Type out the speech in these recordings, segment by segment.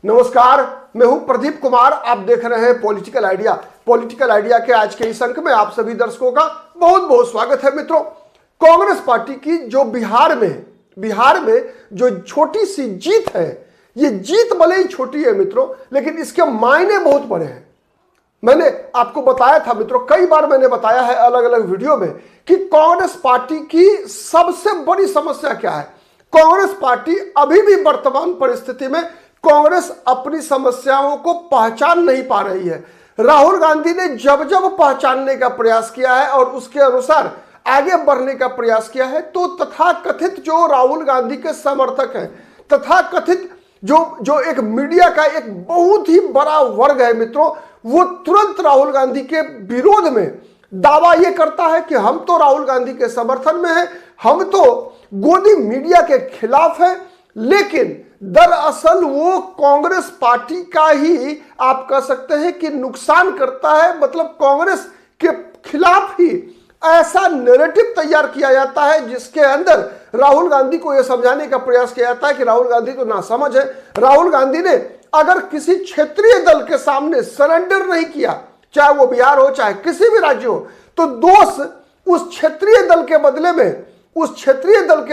नमस्कार, मैं हूं प्रदीप कुमार। आप देख रहे हैं पॉलिटिकल आइडिया। पॉलिटिकल आइडिया के आज के इस अंक में आप सभी दर्शकों का बहुत बहुत स्वागत है। मित्रों, कांग्रेस पार्टी की जो बिहार में जो छोटी सी जीत है, ये जीत भले ही छोटी है मित्रों, लेकिन इसके मायने बहुत बड़े हैं। मैंने आपको बताया था मित्रों, कई बार मैंने बताया है अलग अलग वीडियो में कि कांग्रेस पार्टी की सबसे बड़ी समस्या क्या है। कांग्रेस पार्टी अभी भी वर्तमान परिस्थिति में कांग्रेस अपनी समस्याओं को पहचान नहीं पा रही है। राहुल गांधी ने जब जब पहचानने का प्रयास किया है और उसके अनुसार आगे बढ़ने का प्रयास किया है, तो तथाकथित जो राहुल गांधी के समर्थक हैं, तथाकथित जो एक मीडिया का एक बहुत ही बड़ा वर्ग है मित्रों, वो तुरंत राहुल गांधी के विरोध में दावा यह करता है कि हम तो राहुल गांधी के समर्थन में हैं, हम तो गोदी मीडिया के खिलाफ हैं। लेकिन दरअसल वो कांग्रेस पार्टी का ही आप कह सकते हैं कि नुकसान करता है। मतलब कांग्रेस के खिलाफ ही ऐसा नैरेटिव तैयार किया जाता है जिसके अंदर राहुल गांधी को यह समझाने का प्रयास किया जाता है कि राहुल गांधी तो नासमझ है। राहुल गांधी ने अगर किसी क्षेत्रीय दल के सामने सरेंडर नहीं किया, चाहे वो बिहार हो चाहे किसी भी राज्य हो, तो दोष उस क्षेत्रीय दल के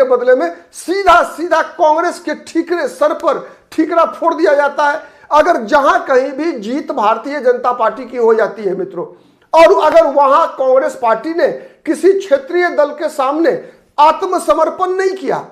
बदले में सीधा सीधा कांग्रेस के ठीकरे सर पर ठीकरा फोड़ दिया जाता है। अगर जहां कहीं भी जीत भारतीय जनता पार्टी की हो जाती है मित्रों, और अगर वहां कांग्रेस पार्टी ने किसी क्षेत्रीय दल के सामने आत्मसमर्पण नहीं किया,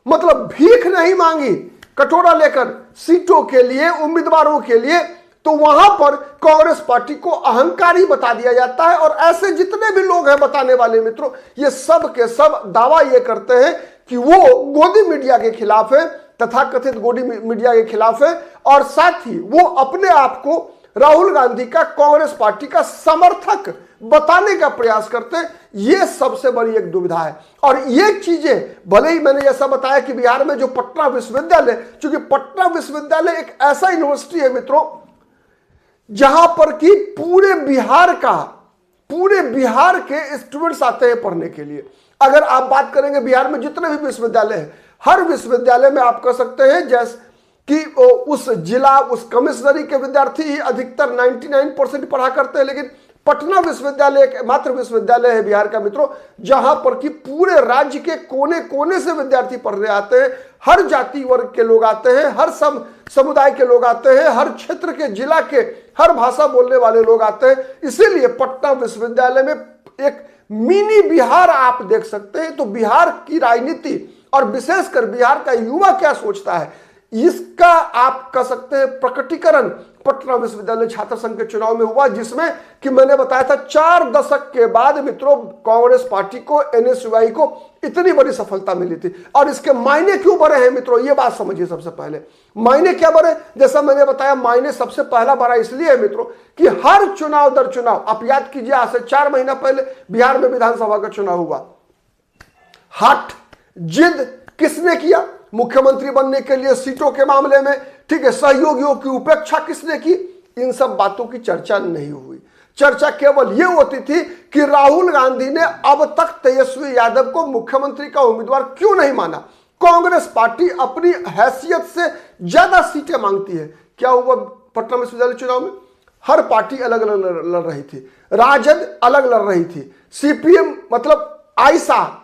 मतलब भीख नहीं मांगी कटोरा लेकर सीटों के लिए, उम्मीदवारों के लिए, तो वहां पर कांग्रेस पार्टी को अहंकारी बता दिया जाता है। और ऐसे जितने भी लोग हैं बताने वाले मित्रों, ये सब के सब दावा ये करते हैं कि वो गोदी मीडिया के खिलाफ है, तथाकथित गोदी मीडिया के खिलाफ है, और साथ ही वो अपने आप को राहुल गांधी का, कांग्रेस पार्टी का समर्थक बताने का प्रयास करते हैं। यह सबसे बड़ी एक दुविधा है। और ये चीजें भले ही मैंने जैसा बताया कि बिहार में जो पटना विश्वविद्यालय, चूंकि पटना विश्वविद्यालय एक ऐसा यूनिवर्सिटी है मित्रों जहां पर कि पूरे बिहार के स्टूडेंट्स आते हैं पढ़ने के लिए। अगर आप बात करेंगे बिहार में जितने भी विश्वविद्यालय हैं, हर विश्वविद्यालय में आप कह सकते हैं जैसे कि उस जिला, उस कमिश्नरी के विद्यार्थी ही अधिकतर 99% पढ़ा करते हैं। लेकिन पटना विश्वविद्यालय एक मात्र विश्वविद्यालय है बिहार का मित्रों जहां पर कि पूरे राज्य के कोने कोने से विद्यार्थी पढ़ने आते हैं। हर जाति वर्ग के लोग आते हैं, हर समुदाय के लोग आते हैं, हर क्षेत्र के, जिला के, हर भाषा बोलने वाले लोग आते हैं। इसीलिए पटना विश्वविद्यालय में एक मिनी बिहार आप देख सकते हैं। तो बिहार की राजनीति और विशेषकर बिहार का युवा क्या सोचता है, इसका आप कह सकते हैं प्रकटीकरण पटना विश्वविद्यालय छात्र संघ के चुनाव में हुआ, जिसमें कि मैंने बताया था 4 दशक के बाद मित्रों कांग्रेस पार्टी को, एनएसयूआई को इतनी बड़ी सफलता मिली थी। और इसके मायने क्यों बढ़े हैं मित्रों, ये बात समझिए। सबसे पहले मायने क्या बढ़े, जैसा मैंने बताया, मायने सबसे पहला बढ़ा इसलिए है मित्रों कि हर चुनाव दर चुनाव, आप याद कीजिए, आज से 4 महीना पहले बिहार में विधानसभा का चुनाव हुआ। हट जिद किसने किया मुख्यमंत्री बनने के लिए सीटों के मामले में, ठीक है, सहयोगियों की उपेक्षा किसने की, इन सब बातों की चर्चा नहीं हुई। चर्चा केवल यह होती थी कि राहुल गांधी ने अब तक तेजस्वी यादव को मुख्यमंत्री का उम्मीदवार क्यों नहीं माना। कांग्रेस पार्टी अपनी हैसियत से ज्यादा सीटें मांगती है। क्या हुआ पटना विश्वविद्यालय चुनाव में, हर पार्टी अलग अलग लड़ रही थी। राजद अलग लड़ रही थी, सीपीएम मतलब आईसा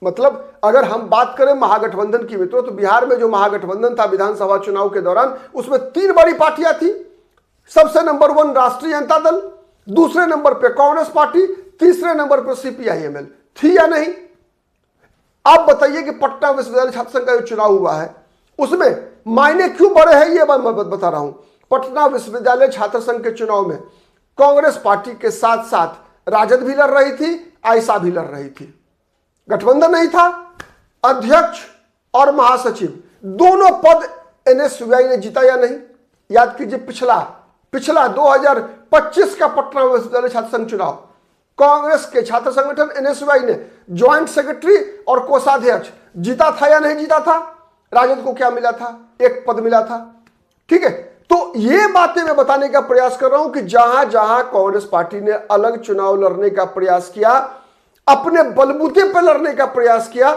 मतलब अगर हम बात करें महागठबंधन की मित्रों, तो बिहार में जो महागठबंधन था विधानसभा चुनाव के दौरान, उसमें 3 बड़ी पार्टियां थी। सबसे नंबर 1 राष्ट्रीय जनता दल, दूसरे नंबर पे कांग्रेस पार्टी, तीसरे नंबर पे सीपीआईएमएल थी या नहीं। आप बताइए कि पटना विश्वविद्यालय छात्र संघ का जो चुनाव हुआ है उसमें मायने क्यों बढ़े हैं, ये मैं बता रहा हूं। पटना विश्वविद्यालय छात्र संघ के चुनाव में कांग्रेस पार्टी के साथ साथ राजद भी लड़ रही थी, आईसा भी लड़ रही थी। गठबंधन नहीं था। अध्यक्ष और महासचिव दोनों पद एनएसयूआई ने जीता या नहीं, याद कीजिए। पिछला 2025 का पटना विश्वविद्यालय छात्र संघ चुनाव, कांग्रेस के छात्र संगठन एनएसयूआई ने ज्वाइंट सेक्रेटरी और कोषाध्यक्ष जीता था या नहीं जीता था। राजद को क्या मिला था, 1 पद मिला था, ठीक है। तो ये बातें मैं बताने का प्रयास कर रहा हूं कि जहां जहां कांग्रेस पार्टी ने अलग चुनाव लड़ने का प्रयास किया, अपने बलबूते पर लड़ने का प्रयास किया,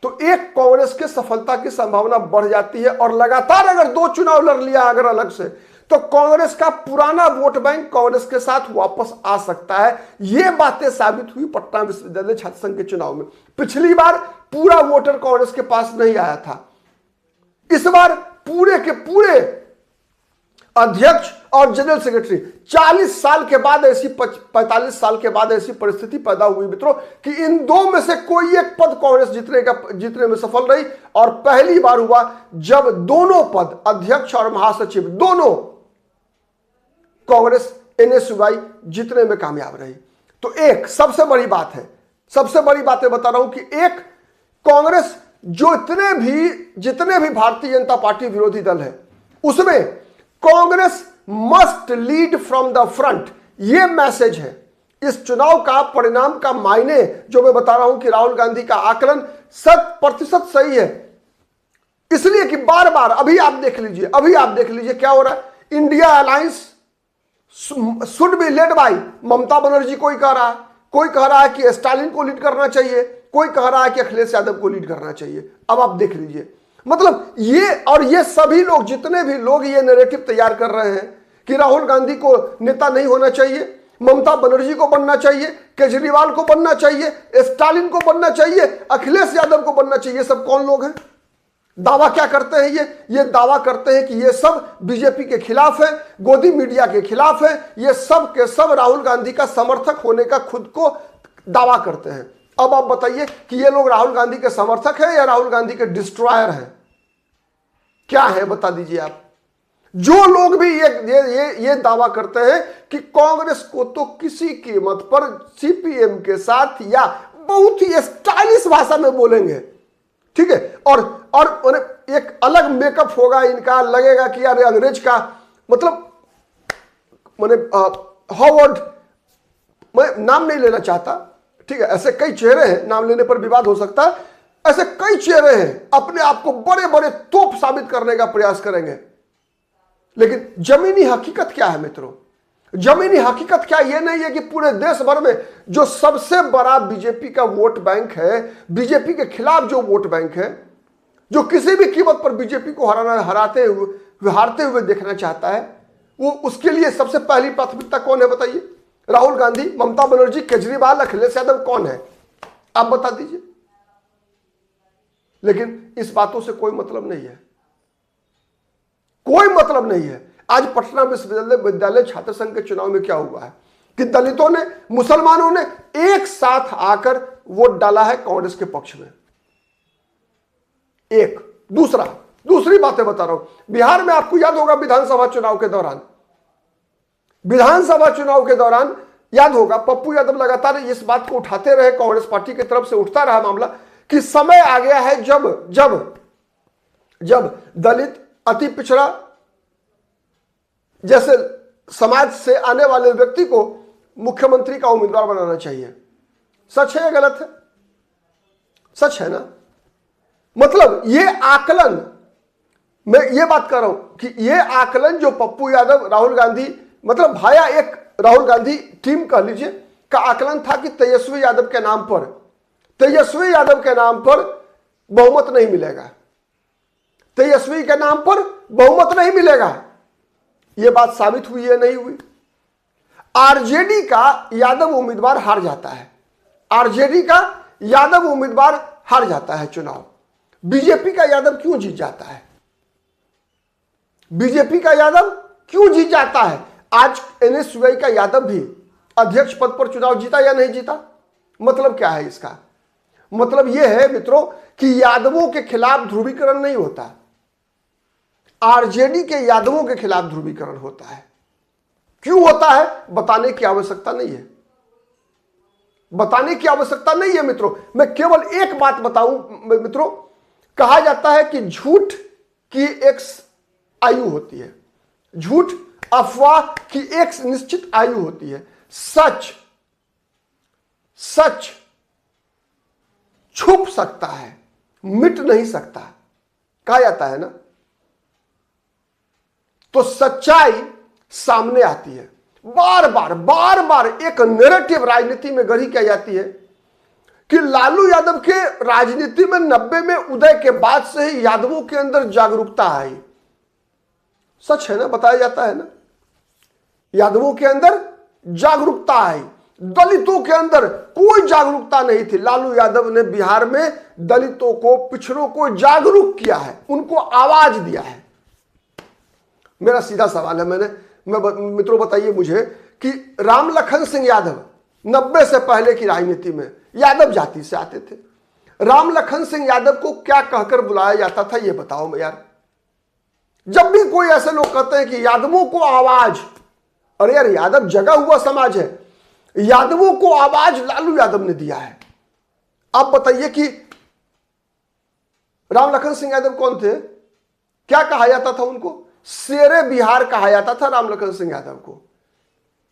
तो एक कांग्रेस के सफलता की संभावना बढ़ जाती है। और लगातार अगर 2 चुनाव लड़ लिया अगर अलग से, तो कांग्रेस का पुराना वोट बैंक कांग्रेस के साथ वापस आ सकता है। ये बातें साबित हुई पटना विश्वविद्यालय छात्र संघ के चुनाव में। पिछली बार पूरा वोटर कांग्रेस के पास नहीं आया था, इस बार पूरे के पूरे अध्यक्ष और जनरल सेक्रेटरी 40 साल के बाद ऐसी 45 साल के बाद ऐसी परिस्थिति पैदा हुई मित्रों कि इन दो में से कोई एक पद कांग्रेस जीतने में सफल रही। और पहली बार हुआ जब दोनों पद अध्यक्ष और महासचिव दोनों कांग्रेस एनएसयूआई जीतने में कामयाब रही। तो एक सबसे बड़ी बात है, सबसे बड़ी बातें बता रहा हूं कि एक कांग्रेस जो जितने भी भारतीय जनता पार्टी विरोधी दल है उसमें Congress must lead from the front, यह मैसेज है। इस चुनाव का परिणाम का मायने जो मैं बता रहा हूं कि राहुल गांधी का आकलन 100% सही है, इसलिए कि बार बार अभी आप देख लीजिए क्या हो रहा है। India alliance should be led by Mamata Banerjee, कोई कह रहा है कि स्टालिन को लीड करना चाहिए, कोई कह रहा है कि अखिलेश यादव को लीड करना चाहिए। अब आप देख लीजिए, मतलब ये सभी लोग, जितने भी लोग ये नैरेटिव तैयार कर रहे हैं कि राहुल गांधी को नेता नहीं होना चाहिए, ममता बनर्जी को बनना चाहिए, केजरीवाल को बनना चाहिए, स्टालिन को बनना चाहिए, अखिलेश यादव को बनना चाहिए, ये सब कौन लोग हैं? दावा क्या करते हैं? ये दावा करते हैं कि ये सब बीजेपी के खिलाफ है, गोदी मीडिया के खिलाफ है, ये सब के सब राहुल गांधी का समर्थक होने का खुद को दावा करते हैं। अब आप बताइए कि ये लोग राहुल गांधी के समर्थक हैं या राहुल गांधी के डिस्ट्रॉयर हैं? क्या है बता दीजिए आप। जो लोग भी ये दावा करते हैं कि कांग्रेस को तो किसी कीमत पर सीपीएम के साथ या बहुत ही स्टाइलिश भाषा में बोलेंगे, ठीक है, और एक अलग मेकअप होगा इनका, लगेगा कि यार अंग्रेज का मतलब हॉवर्ड, मैं नाम नहीं लेना चाहता, ठीक है, ऐसे कई चेहरे हैं, नाम लेने पर विवाद हो सकता है, ऐसे कई चेहरे हैं अपने आप को बड़े बड़े तोप साबित करने का प्रयास करेंगे। लेकिन जमीनी हकीकत क्या है मित्रों? जमीनी हकीकत क्या? यह नहीं है कि पूरे देश भर में जो सबसे बड़ा बीजेपी का वोट बैंक है, बीजेपी के खिलाफ जो वोट बैंक है, जो किसी भी कीमत पर बीजेपी को हारते हुए देखना चाहता है, वो उसके लिए सबसे पहली प्राथमिकता कौन है बताइए? राहुल गांधी, ममता बनर्जी, केजरीवाल, अखिलेश यादव कौन है? आप बता दीजिए। लेकिन इस बातों से कोई मतलब नहीं है, कोई मतलब नहीं है। आज पटना विश्वविद्यालय छात्र संघ के चुनाव में क्या हुआ है कि दलितों ने, मुसलमानों ने एक साथ आकर वोट डाला है कांग्रेस के पक्ष में। एक दूसरी बातें बता रहा हूं। बिहार में आपको याद होगा विधानसभा चुनाव के दौरान याद होगा, पप्पू यादव लगातार इस बात को उठाते रहे, कांग्रेस पार्टी की तरफ से उठता रहा मामला कि समय आ गया है जब दलित, अति पिछड़ा जैसे समाज से आने वाले व्यक्ति को मुख्यमंत्री का उम्मीदवार बनाना चाहिए। सच है या गलत है? सच है ना? मतलब ये आकलन, मैं ये बात कर रहा हूं कि ये आकलन जो पप्पू यादव, राहुल गांधी, मतलब भाया एक राहुल गांधी टीम कह लीजिए का आकलन था कि तेजस्वी यादव के नाम पर बहुमत नहीं मिलेगा, तेजस्वी के नाम पर बहुमत नहीं मिलेगा। यह बात साबित हुई है, नहीं हुई? आरजेडी का यादव उम्मीदवार हार जाता है चुनाव। बीजेपी का यादव क्यों जीत जाता है? आज एनएसयूआई का यादव भी अध्यक्ष पद पर चुनाव जीता या नहीं जीता? मतलब क्या है इसका? मतलब यह है मित्रों कि यादवों के खिलाफ ध्रुवीकरण नहीं होता, आरजेडी के यादवों के खिलाफ ध्रुवीकरण होता है। क्यों होता है बताने की आवश्यकता नहीं है मित्रों। मैं केवल एक बात बताऊं मित्रों, कहा जाता है कि झूठ की एक आयु होती है, झूठ अफवाह की एक निश्चित आयु होती है, सच छुप सकता है, मिट नहीं सकता, कहा जाता है ना। तो सच्चाई सामने आती है, बार बार एक नैरेटिव राजनीति में गढ़ी क्या जाती है कि लालू यादव के राजनीति में 90 में उदय के बाद से ही यादवों के अंदर जागरूकता आई। सच है ना, बताया जाता है ना, यादवों के अंदर जागरूकता आई। दलितों के अंदर कोई जागरूकता नहीं थी। लालू यादव ने बिहार में दलितों को, पिछड़ों को जागरूक किया है, उनको आवाज दिया है। मेरा सीधा सवाल है, मित्रों बताइए मुझे कि राम लखन सिंह यादव 90 से पहले की राजनीति में यादव जाति से आते थे। राम लखन सिंह यादव को क्या कहकर बुलाया जाता था, ये बताओ यार। जब भी कोई ऐसे लोग कहते हैं कि यादवों को आवाज, अरे यार यादव जगा हुआ समाज है, यादवों को आवाज लालू यादव ने दिया है। आप बताइए कि राम लखन सिंह यादव कौन थे, क्या कहा जाता था उनको? शेरे बिहार कहा जाता था राम लखन सिंह यादव को।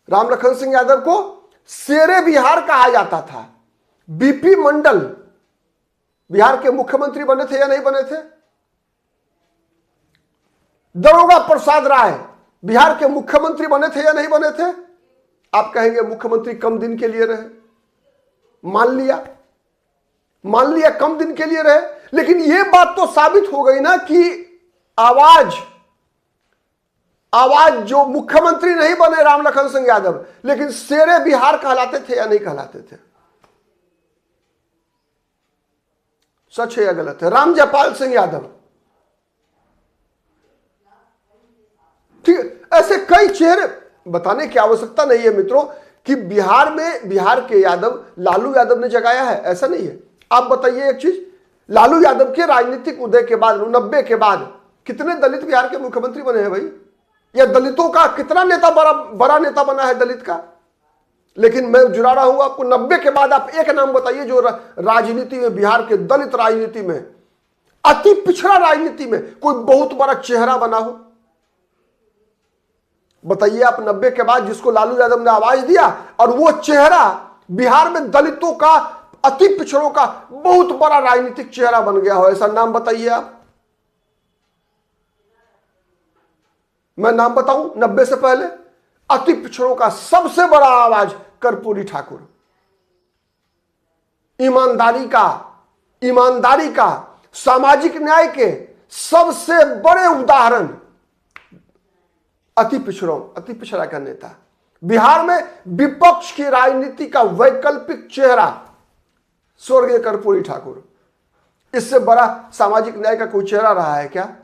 राम लखन सिंह यादव को शेरे बिहार कहा जाता था। बीपी मंडल बिहार के मुख्यमंत्री बने थे या नहीं बने थे? दरोगा प्रसाद राय बिहार के मुख्यमंत्री बने थे या नहीं बने थे? आप कहेंगे मुख्यमंत्री कम दिन के लिए रहे, मान लिया कम दिन के लिए रहे, लेकिन यह बात तो साबित हो गई ना कि आवाज जो मुख्यमंत्री नहीं बने राम लखन सिंह यादव, लेकिन शेरे बिहार कहलाते थे या नहीं कहलाते थे? सच है या गलत है? राम जयपाल सिंह यादव, ठीक, ऐसे कई चेहरे, बताने की आवश्यकता नहीं है मित्रों कि बिहार के यादव लालू यादव ने जगाया है, ऐसा नहीं है। आप बताइए एक चीज, लालू यादव के राजनीतिक उदय के बाद 90 के बाद कितने दलित बिहार के मुख्यमंत्री बने हैं भाई? या दलितों का कितना नेता बड़ा नेता बना है दलित का? लेकिन मैं जुड़ा रहा हूं आपको, 90 के बाद आप एक नाम बताइए जो राजनीति में, बिहार के दलित राजनीति में, अति पिछड़ा राजनीति में कोई बहुत बड़ा चेहरा बना हो। बताइए आप 90 के बाद जिसको लालू यादव ने आवाज दिया और वो चेहरा बिहार में दलितों का, अति पिछड़ों का बहुत बड़ा राजनीतिक चेहरा बन गया हो, ऐसा नाम बताइए आप। मैं नाम बताऊं 90 से पहले अति पिछड़ों का सबसे बड़ा आवाज कर्पूरी ठाकुर। ईमानदारी का, सामाजिक न्याय के सबसे बड़े उदाहरण अति पिछड़ा का नेता। बिहार में विपक्ष की राजनीति का वैकल्पिक चेहरा स्वर्गीय कर्पूरी ठाकुर। इससे बड़ा सामाजिक न्याय का कोई चेहरा रहा है क्या?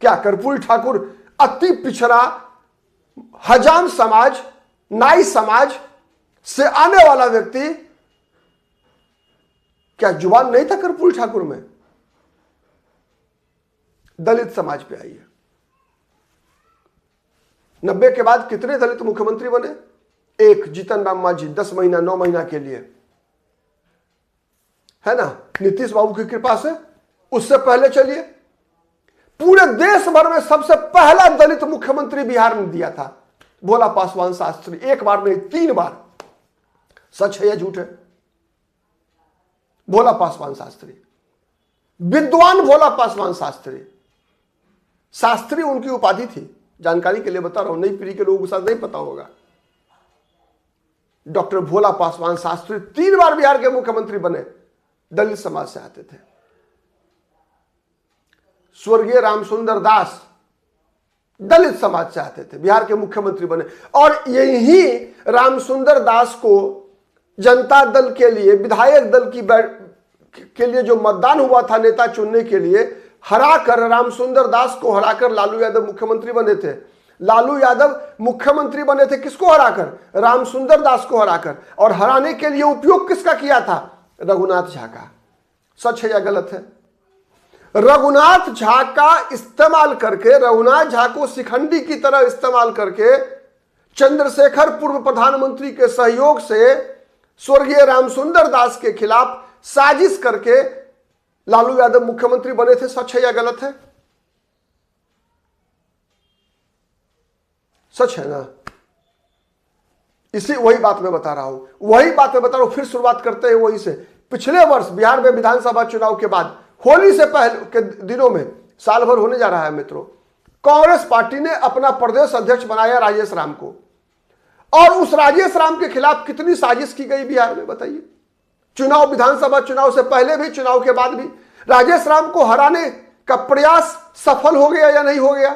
कर्पूरी ठाकुर अति पिछड़ा, हजाम समाज, नाई समाज से आने वाला व्यक्ति, क्या जुबान नहीं था कर्पूरी ठाकुर में? दलित समाज पे आई है। 90 के बाद कितने दलित मुख्यमंत्री बने? एक, जीतन राम मांझी 10 महीना 9 महीना के लिए, है ना, नीतीश बाबू की कृपा से। उससे पहले चलिए, पूरे देश भर में सबसे पहला दलित मुख्यमंत्री बिहार ने दिया था भोला पासवान शास्त्री। एक बार नहीं, 3 बार। सच है या झूठ है? भोला पासवान शास्त्री, विद्वान भोला पासवान शास्त्री उनकी उपाधि थी। जानकारी के लिए बता रहा हूं, नई पीढ़ी के लोगों को शायद नहीं पता होगा। डॉक्टर भोला पासवान शास्त्री 3 बार बिहार के मुख्यमंत्री बने, दलित समाज से आते थे। स्वर्गीय रामसुंदर दास दलित समाज से आते थे, बिहार के मुख्यमंत्री बने। और यही रामसुंदर दास को जनता दल के लिए, विधायक दल के लिए जो मतदान हुआ था नेता चुनने के लिए, हराकर, रामसुंदर दास को हराकर लालू यादव मुख्यमंत्री बने थे। लालू यादव मुख्यमंत्री बने थे किसको हराकर? रामसुंदर दास को हराकर। और हराने के लिए उपयोग किसका किया था? रघुनाथ झा का। सच है या गलत है? रघुनाथ झा का इस्तेमाल करके, रघुनाथ झा को शिखंडी की तरह इस्तेमाल करके, चंद्रशेखर पूर्व प्रधानमंत्री के सहयोग से स्वर्गीय रामसुंदर दास के खिलाफ साजिश करके लालू यादव मुख्यमंत्री बने थे। सच है या गलत है? सच है ना? वही बात मैं बता रहा हूं, फिर शुरुआत करते हैं वही से। पिछले वर्ष बिहार में विधानसभा चुनाव के बाद, होली से पहले के दिनों में, साल भर होने जा रहा है मित्रों, कांग्रेस पार्टी ने अपना प्रदेश अध्यक्ष बनाया राजेश राम को। और उस राजेश राम के खिलाफ कितनी साजिश की गई बिहार में, बताइए। चुनाव, विधानसभा चुनाव से पहले भी, चुनाव के बाद भी। राजेश राम को हराने का प्रयास सफल हो गया या नहीं हो गया?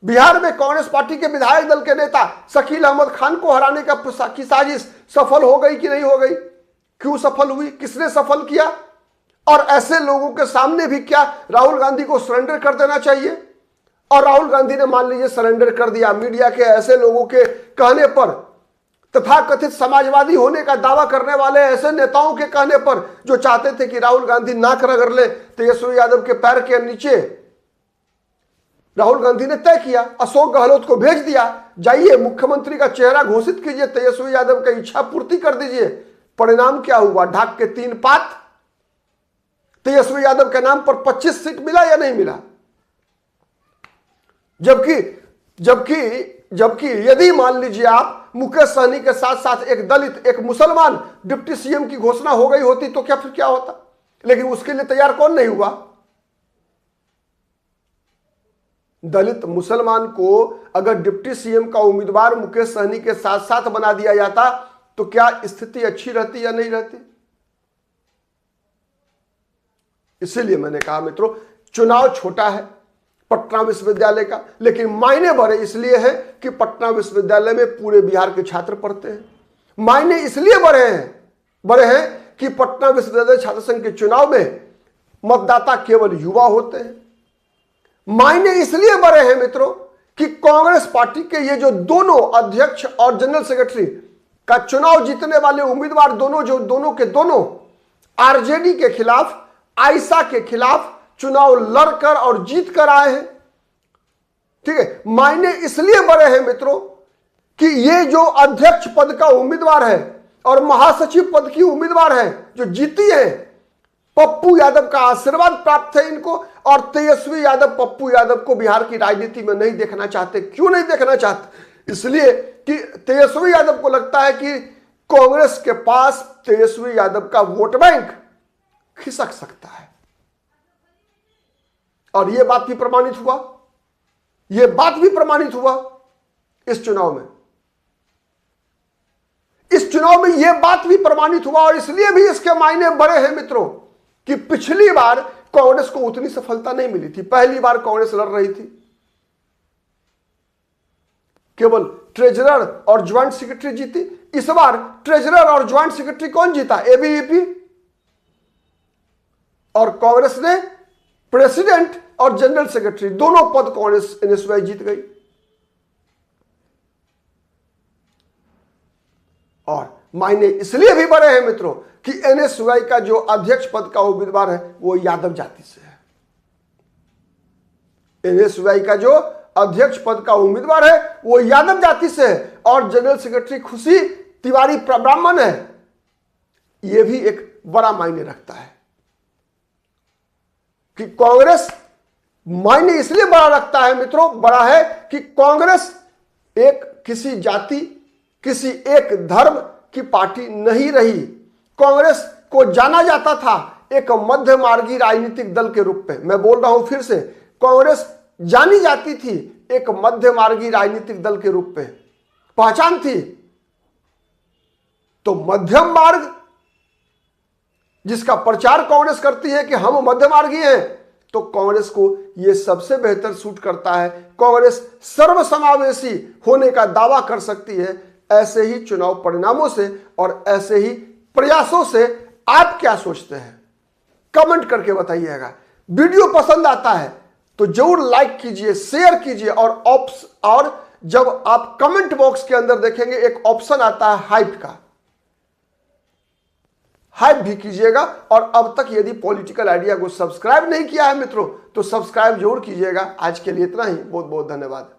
बिहार में कांग्रेस पार्टी के विधायक दल के नेता शकील अहमद खान को हराने की साजिश सफल हो गई कि नहीं हो गई? क्यों सफल हुई? किसने सफल किया? और ऐसे लोगों के सामने भी क्या राहुल गांधी को सरेंडर कर देना चाहिए? और राहुल गांधी ने मान लीजिए सरेंडर कर दिया, मीडिया के ऐसे लोगों के कहने पर, तथाकथित समाजवादी होने का दावा करने वाले ऐसे नेताओं के कहने पर, जो चाहते थे कि राहुल गांधी नाक रगड़ ले, तेजस्वी यादव के पैर के नीचे राहुल गांधी ने तय किया, अशोक गहलोत को भेज दिया, जाइए मुख्यमंत्री का चेहरा घोषित कीजिए, तेजस्वी यादव की इच्छा पूर्ति कर दीजिए। परिणाम क्या हुआ? ढाक के 3 पात। तेजस्वी यादव के नाम पर 25 सीट मिला या नहीं मिला? जबकि यदि मान लीजिए आप मुकेश सहनी के साथ साथ एक दलित, एक मुसलमान डिप्टी सीएम की घोषणा हो गई होती तो फिर क्या होता? लेकिन उसके लिए तैयार कौन नहीं हुआ? दलित मुसलमान को अगर डिप्टी सीएम का उम्मीदवार मुकेश सहनी के साथ साथ बना दिया जाता तो क्या स्थिति अच्छी रहती या नहीं रहती? इसीलिए मैंने कहा मित्रों, चुनाव छोटा है पटना विश्वविद्यालय का, लेकिन मायने बड़े इसलिए है कि पटना विश्वविद्यालय में पूरे बिहार के छात्र पढ़ते हैं। मायने इसलिए बड़े हैं कि पटना विश्वविद्यालय छात्र संघ के चुनाव में मतदाता केवल युवा होते हैं। मायने इसलिए बड़े हैं मित्रों कि कांग्रेस पार्टी के ये जो दोनों अध्यक्ष और जनरल सेक्रेटरी का चुनाव जीतने वाले उम्मीदवार दोनों के दोनों आरजेडी के खिलाफ, आयशा के खिलाफ चुनाव लड़कर और जीत कर आए हैं। ठीक है, मायने इसलिए बड़े हैं मित्रों कि ये जो अध्यक्ष पद का उम्मीदवार है और महासचिव पद की उम्मीदवार है जो जीती है, पप्पू यादव का आशीर्वाद प्राप्त है इनको, और तेजस्वी यादव पप्पू यादव को बिहार की राजनीति में नहीं देखना चाहते। क्यों नहीं देखना चाहते? इसलिए कि तेजस्वी यादव को लगता है कि कांग्रेस के पास तेजस्वी यादव का वोट बैंक खिसक सकता है। और यह बात भी प्रमाणित हुआ इस चुनाव में। यह बात भी प्रमाणित हुआ, और इसलिए भी इसके मायने बड़े हैं मित्रों कि पिछली बार कांग्रेस को उतनी सफलता नहीं मिली थी। पहली बार कांग्रेस लड़ रही थी, केवल ट्रेजरर और ज्वाइंट सेक्रेटरी जीती। इस बार ट्रेजरर और ज्वाइंट सेक्रेटरी कौन जीता? एबीवीपी। और कांग्रेस ने प्रेसिडेंट और जनरल सेक्रेटरी दोनों पद कांग्रेस एनएसयूआई जीत गई। और मायने इसलिए भी बड़े हैं मित्रों कि एनएसयूआई का जो अध्यक्ष पद का उम्मीदवार है वो यादव जाति से है। एनएसयूआई का जो अध्यक्ष पद का उम्मीदवार है वो यादव जाति से है, और जनरल सेक्रेटरी खुशी तिवारी ब्राह्मण है। यह भी एक बड़ा मायने रखता है कि कांग्रेस, मायने इसलिए बड़ा रखता है मित्रों, बड़ा है कि कांग्रेस एक किसी जाति, किसी एक धर्म की पार्टी नहीं रही। कांग्रेस को जाना जाता था एक मध्य मार्गी राजनीतिक दल के रूप में। मैं बोल रहा हूं फिर से, कांग्रेस जानी जाती थी एक मध्य मार्गी राजनीतिक दल के रूप में, पहचान थी। तो मध्यम मार्ग जिसका प्रचार कांग्रेस करती है कि हम मध्य मार्गी हैं, तो कांग्रेस को यह सबसे बेहतर सूट करता है। कांग्रेस सर्वसमावेशी होने का दावा कर सकती है ऐसे ही चुनाव परिणामों से और ऐसे ही प्रयासों से। आप क्या सोचते हैं? कमेंट करके बताइएगा। वीडियो पसंद आता है तो जरूर लाइक कीजिए, शेयर कीजिए, और जब आप कमेंट बॉक्स के अंदर देखेंगे एक ऑप्शन आता है हाइप का, हाइप भी कीजिएगा। और अब तक यदि पॉलिटिकल आइडिया को सब्सक्राइब नहीं किया है मित्रों तो सब्सक्राइब जरूर कीजिएगा। आज के लिए इतना ही, बहुत बहुत धन्यवाद।